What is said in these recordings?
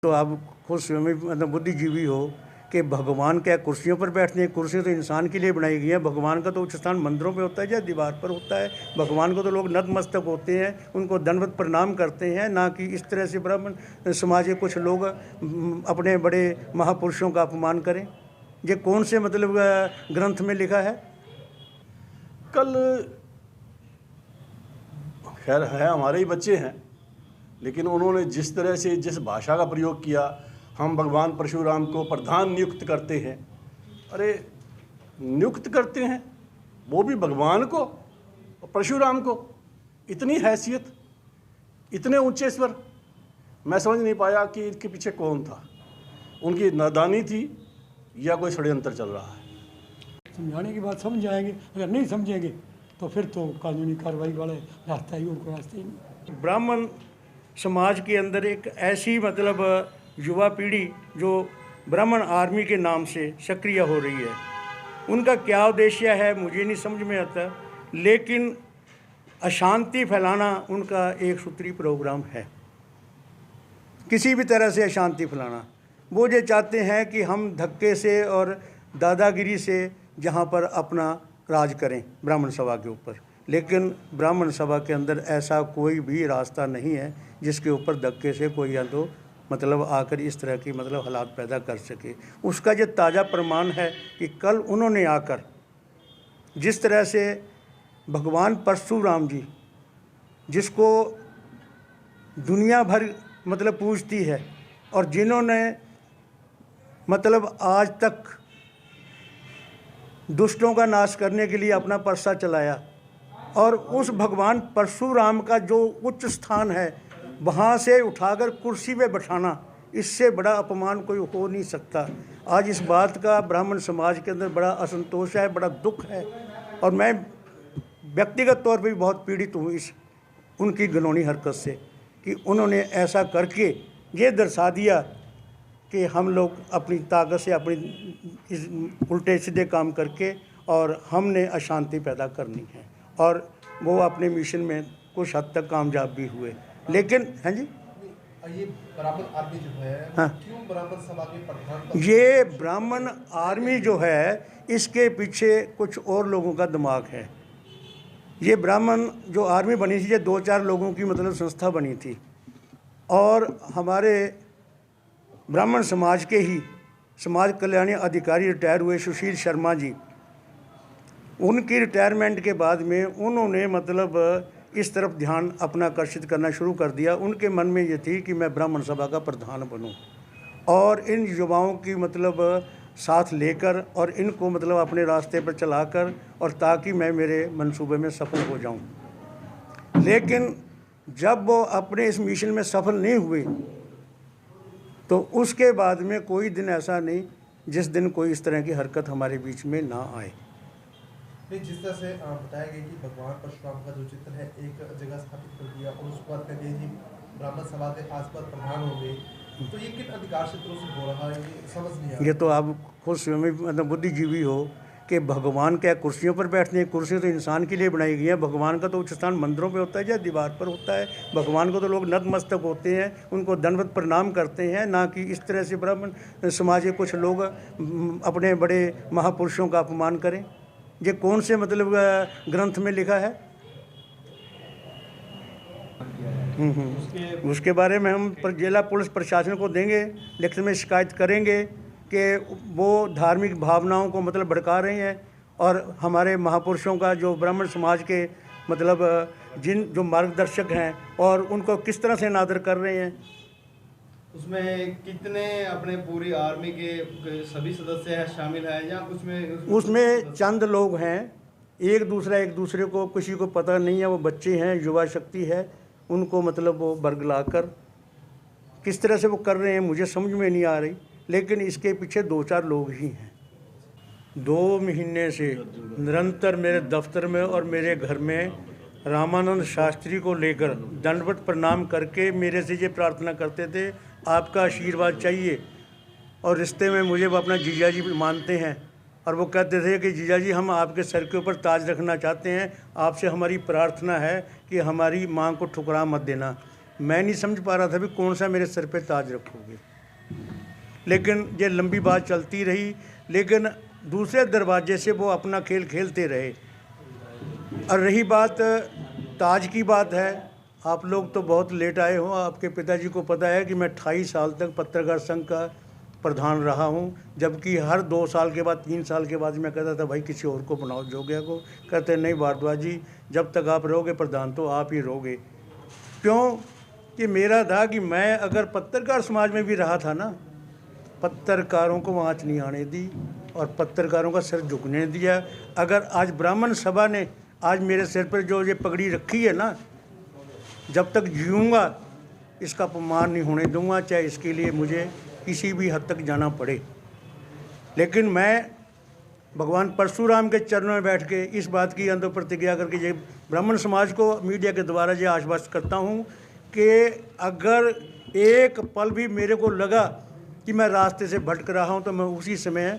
तो आप खुद स्वयं मतलब बुद्धिजीवी हो कि भगवान क्या कुर्सियों पर बैठते हैं। कुर्सी तो इंसान के लिए बनाई गई है। भगवान का तो उच्च स्थान मंदिरों पे होता है या दीवार पर होता है। भगवान को तो लोग नतमस्तक होते हैं, उनको दंडवत प्रणाम करते हैं, ना कि इस तरह से ब्राह्मण समाज के कुछ लोग अपने बड़े महापुरुषों का अपमान करें। ये कौन से मतलब ग्रंथ में लिखा है? कल खैर है हमारे ही बच्चे हैं, लेकिन उन्होंने जिस तरह से जिस भाषा का प्रयोग किया, हम भगवान परशुराम को प्रधान नियुक्त करते हैं। अरे नियुक्त करते हैं वो भी भगवान को और परशुराम को, इतनी हैसियत, इतने ऊंचे स्वर। मैं समझ नहीं पाया कि इनके पीछे कौन था, उनकी नादानी थी या कोई षड्यंत्र चल रहा है। समझाने की बात समझ जाएंगे, अगर नहीं समझेंगे तो फिर तो कानूनी कार्रवाई वाले रास्ता ही उनको रास्ते ही नहीं। ब्राह्मण समाज के अंदर एक ऐसी मतलब युवा पीढ़ी जो ब्राह्मण आर्मी के नाम से सक्रिय हो रही है, उनका क्या उद्देश्य है मुझे नहीं समझ में आता, लेकिन अशांति फैलाना उनका एक सूत्री प्रोग्राम है। किसी भी तरह से अशांति फैलाना। वो ये चाहते हैं कि हम धक्के से और दादागिरी से जहाँ पर अपना राज करें ब्राह्मण सभा के ऊपर, लेकिन ब्राह्मण सभा के अंदर ऐसा कोई भी रास्ता नहीं है जिसके ऊपर धक्के से कोई या तो मतलब आकर इस तरह की मतलब हालात पैदा कर सके। उसका जो ताज़ा प्रमाण है कि कल उन्होंने आकर जिस तरह से भगवान परशुराम जी, जिसको दुनिया भर मतलब पूजती है और जिन्होंने मतलब आज तक दुष्टों का नाश करने के लिए अपना परसा चलाया, और उस भगवान परशुराम का जो उच्च स्थान है वहाँ से उठाकर कुर्सी पे बैठाना, इससे बड़ा अपमान कोई हो नहीं सकता। आज इस बात का ब्राह्मण समाज के अंदर बड़ा असंतोष है, बड़ा दुख है, और मैं व्यक्तिगत तौर पर भी बहुत पीड़ित हूँ इस उनकी घिनौनी हरकत से कि उन्होंने ऐसा करके ये दर्शा दिया कि हम लोग अपनी ताकत से अपनी इस उल्टे सीधे काम करके और हमने अशांति पैदा करनी है, और वो अपने मिशन में कुछ हद तक कामयाब भी हुए। लेकिन हैं जी, ये ब्राह्मण आर्मी जो है, हाँ, क्यों ब्राह्मण सभा के प्रधान? ये ब्राह्मण आर्मी जो है इसके पीछे कुछ और लोगों का दिमाग है। ये ब्राह्मण जो आर्मी बनी थी, ये 2-4 लोगों की मतलब संस्था बनी थी, और हमारे ब्राह्मण समाज के ही समाज कल्याण अधिकारी रिटायर हुए सुशील शर्मा जी, उनकी रिटायरमेंट के बाद में उन्होंने मतलब इस तरफ ध्यान अपना आकर्षित करना शुरू कर दिया। उनके मन में ये थी कि मैं ब्राह्मण सभा का प्रधान बनूं और इन युवाओं की मतलब साथ लेकर और इनको मतलब अपने रास्ते पर चलाकर, और ताकि मैं मेरे मंसूबे में सफल हो जाऊं। लेकिन जब वो अपने इस मिशन में सफल नहीं हुए तो उसके बाद में कोई दिन ऐसा नहीं जिस दिन कोई इस तरह की हरकत हमारे बीच में ना आए। नहीं, जिस तरह से बताया गया कि भगवान परशुराम का जो चित्र है एक जगह स्थापित कर दिया और उसके बाद कहते जी ब्राह्मण सभा के आसपास प्रधान हो गए, तो ये किन अधिकार क्षेत्रों से हो रहा है, ये समझ नहीं आ रहा। ये तो आप खुद स्वयं मतलब बुद्धिजीवी हो कि भगवान क्या कुर्सियों पर बैठते हैं। कुर्सी तो इंसान के लिए बनाई गई है। भगवान का तो उच्च स्थान मंदिरों पे होता है या दीवार पर होता है। भगवान को तो लोग नतमस्तक होते हैं, उनको दंडवत प्रणाम करते हैं, ना कि इस तरह से ब्राह्मण समाज के कुछ लोग अपने बड़े महापुरुषों का अपमान करें। ये कौन से मतलब ग्रंथ में लिखा है? उसके बारे में हम जिला पुलिस प्रशासन को देंगे, लिखित में शिकायत करेंगे कि वो धार्मिक भावनाओं को मतलब भड़का रहे हैं, और हमारे महापुरुषों का जो ब्राह्मण समाज के मतलब जिन जो मार्गदर्शक हैं और उनको किस तरह से अनादर कर रहे हैं। उसमें कितने अपने पूरी आर्मी के सभी सदस्य हैं शामिल हैं या उसमें चंद लोग हैं, एक दूसरे को किसी को पता नहीं है। वो बच्चे हैं, युवा शक्ति है, उनको मतलब वो बरगला कर किस तरह से वो कर रहे हैं मुझे समझ में नहीं आ रही, लेकिन इसके पीछे 2-4 लोग ही हैं। 2 महीने से निरंतर मेरे दफ्तर में और मेरे घर में रामानंद शास्त्री को लेकर दंडवत प्रणाम करके मेरे से ये प्रार्थना करते थे, आपका आशीर्वाद चाहिए। और रिश्ते में मुझे वो अपना जीजा जी मानते हैं, और वो कहते थे कि जीजा जी हम आपके सर के ऊपर ताज रखना चाहते हैं, आपसे हमारी प्रार्थना है कि हमारी माँ को ठुकरा मत देना। मैं नहीं समझ पा रहा था भी कौन सा मेरे सर पे ताज रखोगे। लेकिन ये लंबी बात चलती रही, लेकिन दूसरे दरवाजे से वो अपना खेल खेलते रहे। और रही बात ताज की बात है, आप लोग तो बहुत लेट आए हो, आपके पिताजी को पता है कि मैं 28 साल तक पत्रकार संघ का प्रधान रहा हूं, जबकि हर 2 साल के बाद 3 साल के बाद मैं कहता था भाई किसी और को बनाओ जोगिया को। कहते नहीं भारद्वाज जी, जब तक आप रहोगे प्रधान तो आप ही रहोगे। क्यों कि मेरा था कि मैं अगर पत्रकार समाज में भी रहा था ना, पत्रकारों को आँच नहीं आने दी और पत्रकारों का सिर झुकने दिया। अगर आज ब्राह्मण सभा ने आज मेरे सिर पर जो ये पगड़ी रखी है ना, जब तक जीऊँगा इसका अपमान नहीं होने दूंगा, चाहे इसके लिए मुझे किसी भी हद तक जाना पड़े। लेकिन मैं भगवान परशुराम के चरणों में बैठ के इस बात की अंत प्रतिज्ञा करके ये ब्राह्मण समाज को मीडिया के द्वारा ये आश्वस्त करता हूँ कि अगर एक पल भी मेरे को लगा कि मैं रास्ते से भटक रहा हूँ तो मैं उसी समय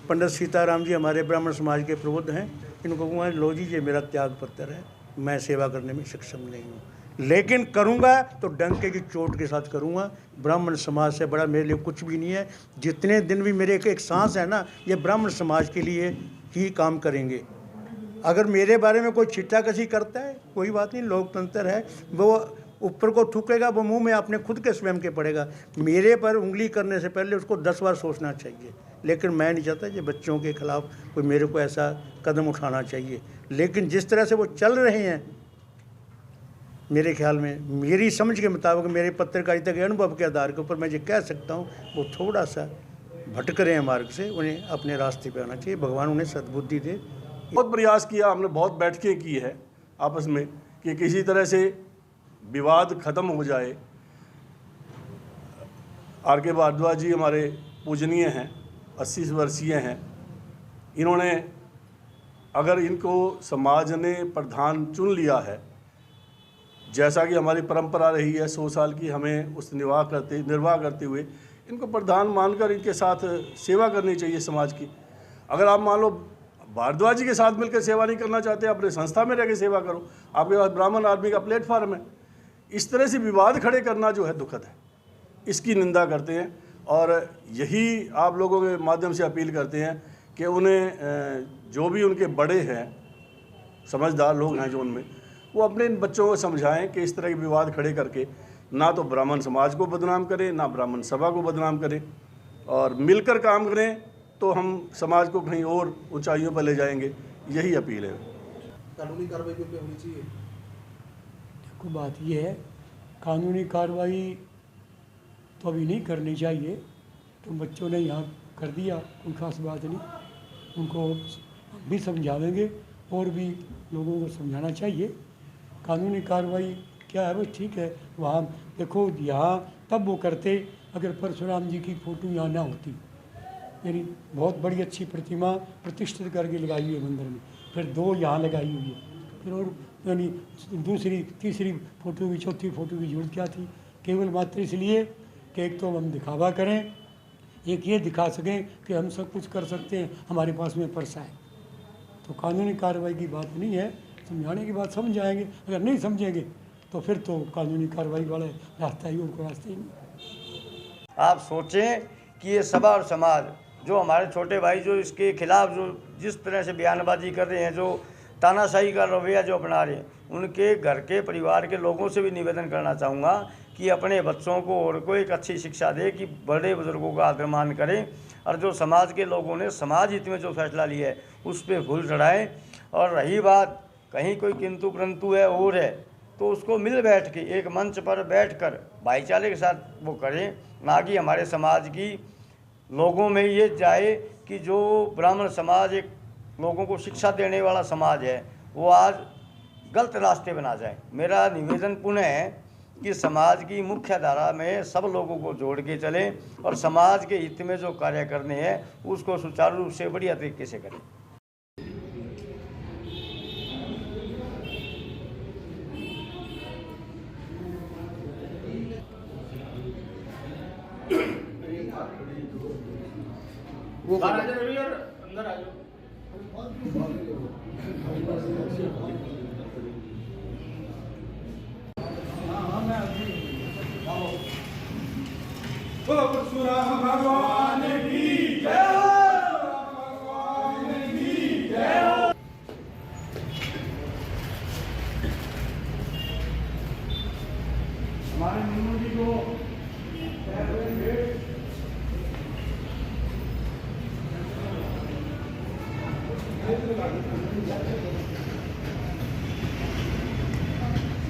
पंडित सीताराम जी हमारे ब्राह्मण समाज के प्रबुद्ध हैं, इनको कहूँगा लो जी ये मेरा त्याग पत्र है, मैं सेवा करने में सक्षम नहीं हूँ, लेकिन करूँगा तो डंके की चोट के साथ करूँगा। ब्राह्मण समाज से बड़ा मेरे लिए कुछ भी नहीं है। जितने दिन भी मेरे एक सांस है ना, ये ब्राह्मण समाज के लिए ही काम करेंगे। अगर मेरे बारे में कोई छिट्टा कसी करता है कोई बात नहीं, लोकतंत्र है, वो ऊपर को थूकेगा, वो मुंह में अपने खुद के स्वयं के पड़ेगा। मेरे पर उंगली करने से पहले उसको 10 बार सोचना चाहिए। लेकिन मैं नहीं चाहता कि बच्चों के खिलाफ कोई मेरे को ऐसा कदम उठाना चाहिए। लेकिन जिस तरह से वो चल रहे हैं, मेरे ख्याल में, मेरी समझ के मुताबिक, मेरे पत्रकारिता के अनुभव के आधार के ऊपर मैं ये कह सकता हूँ वो थोड़ा सा भटक रहे हैं मार्ग से, उन्हें अपने रास्ते पे आना चाहिए। भगवान उन्हें सद्बुद्धि दे। बहुत प्रयास किया हमने, बहुत बैठकें की है आपस में कि किसी तरह से विवाद ख़त्म हो जाए। आर के भारद्वाज जी हमारे पूजनीय हैं, 80 वर्षीय हैं। इन्होंने, अगर इनको समाज ने प्रधान चुन लिया है, जैसा कि हमारी परंपरा रही है 100 साल की, हमें उस निर्वाह करते हुए इनको प्रधान मानकर इनके साथ सेवा करनी चाहिए समाज की। अगर आप मान लो भारद्वाज जी के साथ मिलकर सेवा नहीं करना चाहते, अपने संस्था में रह के सेवा करो, आपके पास ब्राह्मण आर्मी का प्लेटफॉर्म है। इस तरह से विवाद खड़े करना जो है दुखद है, इसकी निंदा करते हैं। और यही आप लोगों के माध्यम से अपील करते हैं कि उन्हें जो भी उनके बड़े हैं, समझदार लोग हैं जो उनमें, वो अपने इन बच्चों को समझाएं कि इस तरह के विवाद खड़े करके ना तो ब्राह्मण समाज को बदनाम करें, ना ब्राह्मण सभा को बदनाम करें, और मिलकर काम करें तो हम समाज को कहीं और ऊंचाइयों पर ले जाएंगे। यही अपील है। कानूनी कार्रवाई भी होनी चाहिए। देखो बात ये है, कानूनी कार्रवाई तो अभी नहीं करनी चाहिए। तो बच्चों ने यहाँ कर दिया, कोई खास बात नहीं, उनको भी समझावेंगे और भी लोगों को समझाना चाहिए। कानूनी कार्रवाई क्या है, वो ठीक है। वहाँ देखो, यहाँ तब वो करते अगर परशुराम जी की फ़ोटो यहाँ ना होती, यानी बहुत बड़ी अच्छी प्रतिमा प्रतिष्ठित करके लगाई हुई है मंदिर में, फिर 2 यहाँ लगाई हुई है, फिर और यानी दूसरी तीसरी फ़ोटो की, चौथी फ़ोटो की जरूरत क्या थी? केवल मात्र इसलिए कि एक तो हम दिखावा करें, एक ये दिखा सकें कि हम सब कुछ कर सकते हैं, हमारे पास में पैसा है। तो कानूनी कार्रवाई की बात नहीं है, समझाने की बात समझ जाएंगे। अगर नहीं समझेंगे तो फिर तो कानूनी कार्रवाई वाला रास्ता ही, उनको रास्ता ही नहीं। आप सोचें कि ये सभा और समाज, जो हमारे छोटे भाई जो इसके खिलाफ जो जिस तरह से बयानबाजी कर रहे हैं, जो तानाशाही का रवैया जो अपना रहे हैं, उनके घर के परिवार के लोगों से भी निवेदन करना चाहूँगा कि अपने बच्चों को और को एक अच्छी शिक्षा दे कि बड़े बुजुर्गों का आदर मान करें, और जो समाज के लोगों ने समाज हित में जो फैसला लिया है उस पर फूल चढ़ाएँ। और रही बात कहीं कोई किंतु परंतु है और है, तो उसको मिल बैठ के एक मंच पर बैठकर भाईचारे के साथ वो करें, ना कि हमारे समाज की लोगों में ये जाए कि जो ब्राह्मण समाज एक लोगों को शिक्षा देने वाला समाज है, वो आज गलत रास्ते बना जाए। मेरा निवेदन पुनः है कि समाज की मुख्य धारा में सब लोगों को जोड़ के चलें और समाज के हित में जो कार्य करने हैं उसको सुचारू रूप से बढ़िया तरीके से करें। अंदर आ जाओ। हमारे मीनू जी को